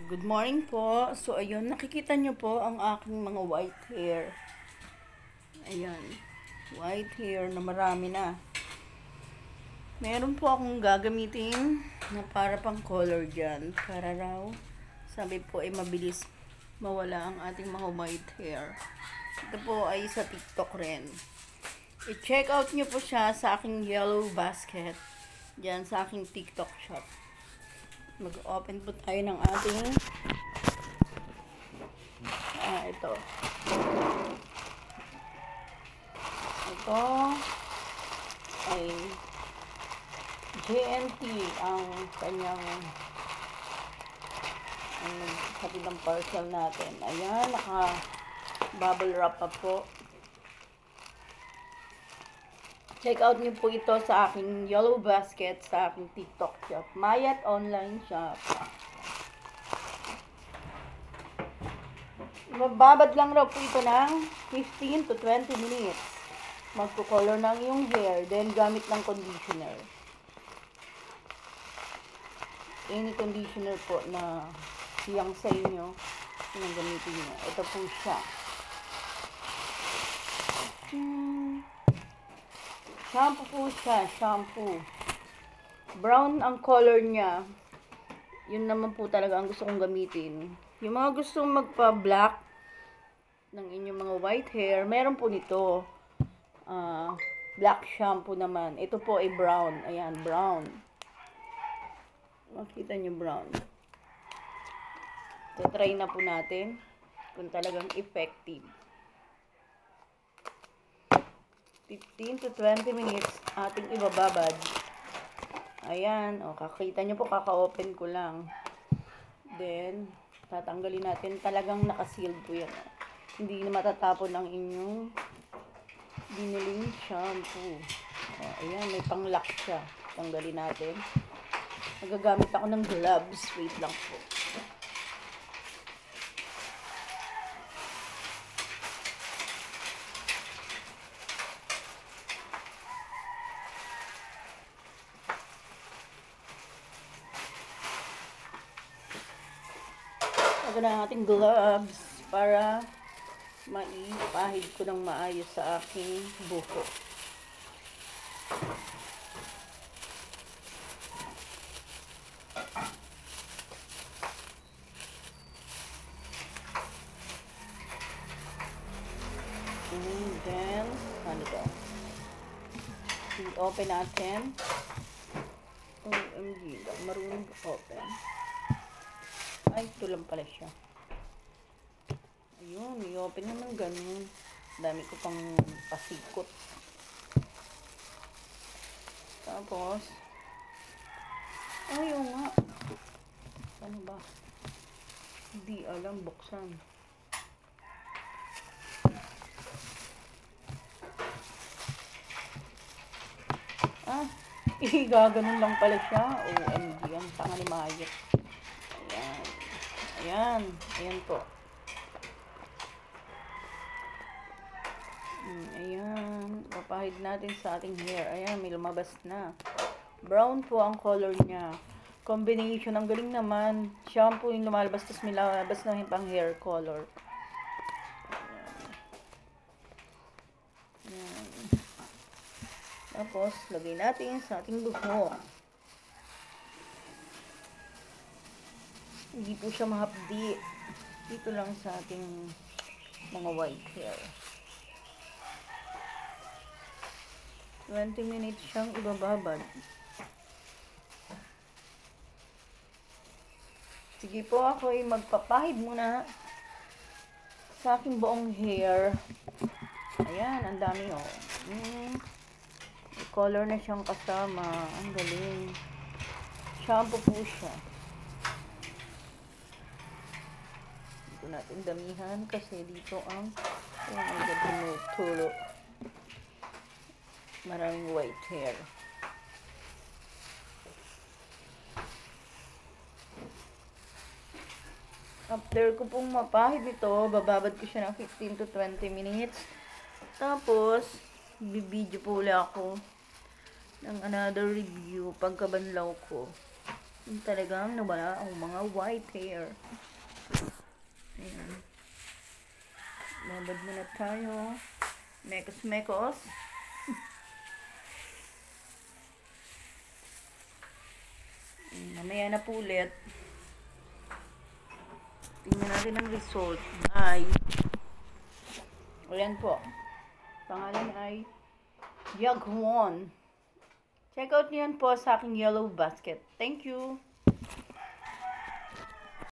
Good morning po. So, ayun, nakikita nyo po ang aking mga white hair. Ayan, white hair na marami na. Meron po akong gagamitin na para pang color dyan. Para raw, sabi po ay mabilis mawala ang ating mga white hair. Ito po ay sa TikTok rin. I-check out nyo po siya sa aking yellow basket. Dyan sa aking TikTok shop. Mag-open po tayo ng ating ito ay JNT ang kanyang sabi ng parcel natin. Ayan, naka bubble wrap pa po. Check out niyo po ito sa aking yellow basket sa aking TikTok shop. Mayat online shop. Magbabad lang raw po ito ng 15 to 20 minutes. Magpo-color ng iyong hair, then gamit ng conditioner. Any conditioner po na siyang sa inyo, yung gamitin niyo. Ito po siya. Shampoo po siya, shampoo. Brown ang color niya. Yun naman po talaga ang gusto kong gamitin. Yung mga gustong magpa-black ng inyong mga white hair, meron po nito. Black shampoo naman. Ito po ay brown. Ayan, brown. Makita nyo brown. So, try na po natin kung talagang effective. 15 to 20 minutes ating ibababad. Ayan, kakita nyo po, kaka-open ko lang. Then, tatanggalin natin. Talagang naka-sealed po yan. Hindi na matatapon ang inyong biniling shampoo. Ayan, may pang-lock siya. Tanggalin natin. Magagamit ako ng gloves. Wait lang po. Ito na ating gloves para maipahid ko ng maayos sa aking buhok. And then, ano ito? I-open natin. OMG, marunong open. Ay, ito lang pala siya. Ayun, i-open naman ganun. Dami ko pang pasikot. Tapos, ayun nga. Ano ba? Hindi alam buksan. Gaganon lang pala siya. OMG, ang tanga ni Mayet. Ayan. Ayan. Ayan po. Ayan. Papahid natin sa ating hair. Ayan, may lumabas na. Brown po ang color niya. Combination. Ang galing naman. Shampoo yung lumalabas. Tapos may lumabas na yung pang hair color. Ayan. Tapos, lagay natin sa ating buhok. Hindi po siya mahapdi. Dito lang sa ating mga white hair. 20 minutes siyang ibababad. Sige po, ako ay magpapahid muna sa aking buong hair. Ayan, ang dami color na siyang kasama. Ang galing. Shampoo po siya. Dito natin damihan kasi dito ang tumutulo. Maraming white hair. After ko pong mapahid ito, bababad ko siya ng 15 to 20 minutes. Tapos, bibidyo po ulit ako ng another review pagkabanlaw ko. Yung talagang nawala ang mga white hair. Ayan. Babad muna tayo. Mekos-mekos. Mamaya na po ulit. Tingnan natin ang result. Ay. Ayan po. Pangalan ay Yagwon. Check out niyo yan po sa aking yellow basket. Thank you.